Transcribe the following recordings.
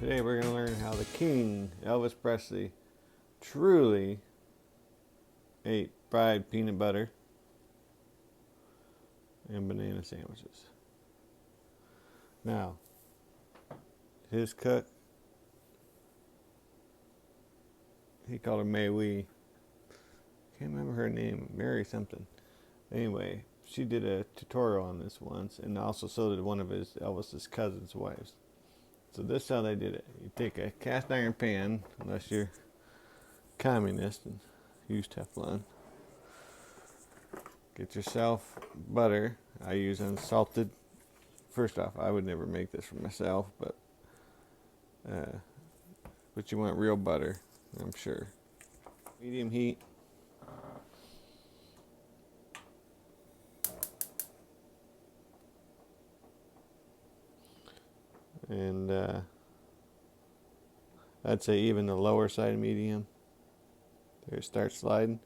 Today we're going to learn how the king, Elvis Presley, truly ate fried peanut butter and banana sandwiches. Now, his cook, he called her May Wee. Can't remember her name, Mary something. Anyway, she did a tutorial on this once, and also so did one of Elvis's cousin's wives. So this is how they did it. You take a cast iron pan, unless you're communist and use Teflon. Get yourself butter. I use unsalted. First off, I would never make this for myself, but you want real butter, I'm sure. Medium heat. And I'd say even the lower side medium. There it starts sliding.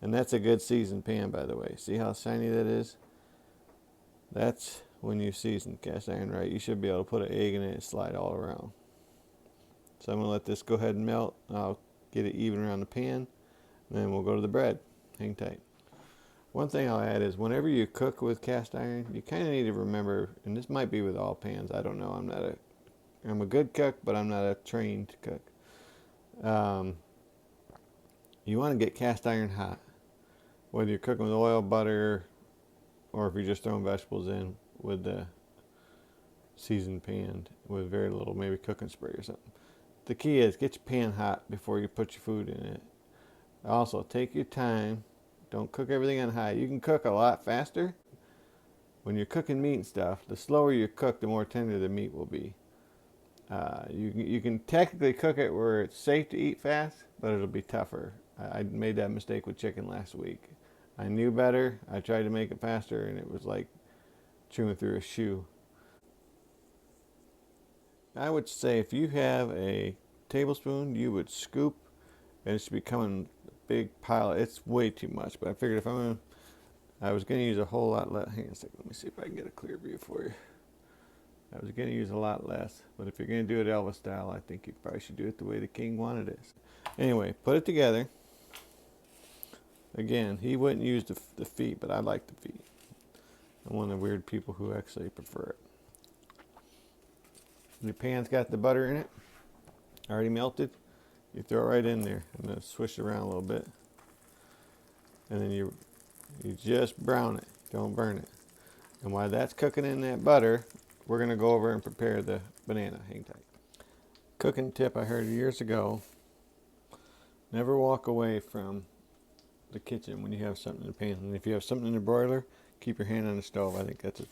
And that's a good seasoned pan, by the way. See how shiny that is? That's when you season cast iron right. You should be able to put an egg in it and slide all around. So I'm going to let this go ahead and melt. I'll get it even around the pan. And then we'll go to the bread. Hang tight. One thing I'll add is whenever you cook with cast iron, you kind of need to remember, and this might be with all pans, I don't know, I'm a good cook, but I'm not a trained cook. You want to get cast iron hot. Whether you're cooking with oil, butter, or if you're just throwing vegetables in with the seasoned pan with very little, maybe cooking spray or something. The key is get your pan hot before you put your food in it. Also, take your time. Don't cook everything on high. You can cook a lot faster. When you're cooking meat and stuff, the slower you cook, the more tender the meat will be. You can technically cook it where it's safe to eat fast, but it'll be tougher. I made that mistake with chicken last week. I knew better. I tried to make it faster, and it was like chewing through a shoe. I would say if you have a tablespoon, you would scoop, and it should be coming a big pile. It's way too much, but I figured I was going to use a whole lot less. Hang on a second, let me see if I can get a clear view for you. I was going to use a lot less, but if you're going to do it Elvis style, I think you probably should do it the way the king wanted it. Anyway, put it together. Again, he wouldn't use the feet, but I like the feet. I'm one of the weird people who actually prefer it. Your pan's got the butter in it, already melted. You throw it right in there. I'm going to swish it around a little bit. And then you just brown it. Don't burn it. And while that's cooking in that butter, we're going to go over and prepare the banana. Hang tight. Cooking tip I heard years ago. Never walk away from the kitchen when you have something in the pan. And if you have something in the broiler, keep your hand on the stove. I think that's a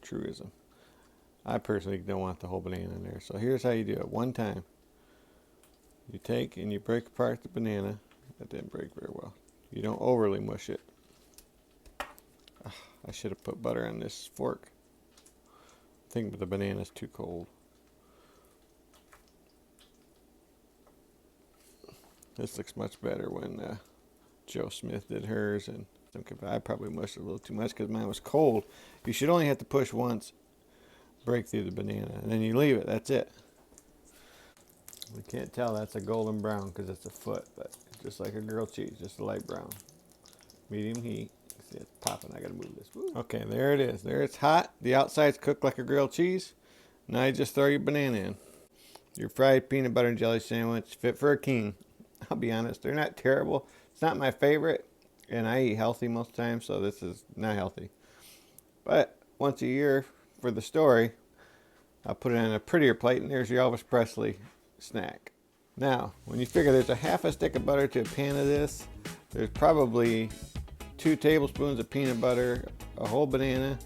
truism. I personally don't want the whole banana in there. So here's how you do it. One time, you take and you break apart the banana. That didn't break very well. You don't overly mush it. I should have put butter on this fork. I think the banana's too cold. This looks much better when Joe Smith did hers, and I probably mushed it a little too much because mine was cold. You should only have to push once, break through the banana, and then you leave it. That's it. We can't tell that's a golden brown because it's a foot, but just like a grilled cheese, just a light brown. Medium heat. See, it's popping. I gotta move this. Woo. Okay, there it is. There it's hot. The outside's cooked like a grilled cheese. Now you just throw your banana in. Your fried peanut butter and jelly sandwich, fit for a king. I'll be honest, they're not terrible. It's not my favorite, and I eat healthy most of the time, so this is not healthy. But once a year for the story, I'll put it on a prettier plate, and there's your Elvis Presley snack. Now, when you figure there's a half a stick of butter to a pan of this, there's probably 2 tablespoons of peanut butter, a whole banana,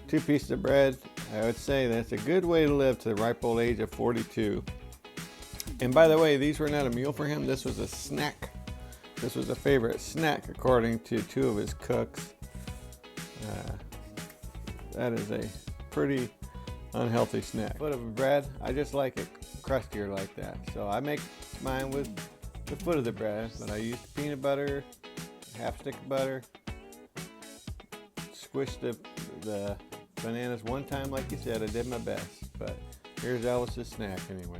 2 pieces of bread. I would say that's a good way to live to the ripe old age of 42. And by the way, these were not a meal for him. This was a snack. This was a favorite snack, according to 2 of his cooks. That is a pretty unhealthy snack. Foot of bread, I just like it crustier like that. So I make mine with the foot of the bread, but I use peanut butter, half stick of butter, squish the bananas one time like you said. I did my best, but Here's Elvis's snack anyway.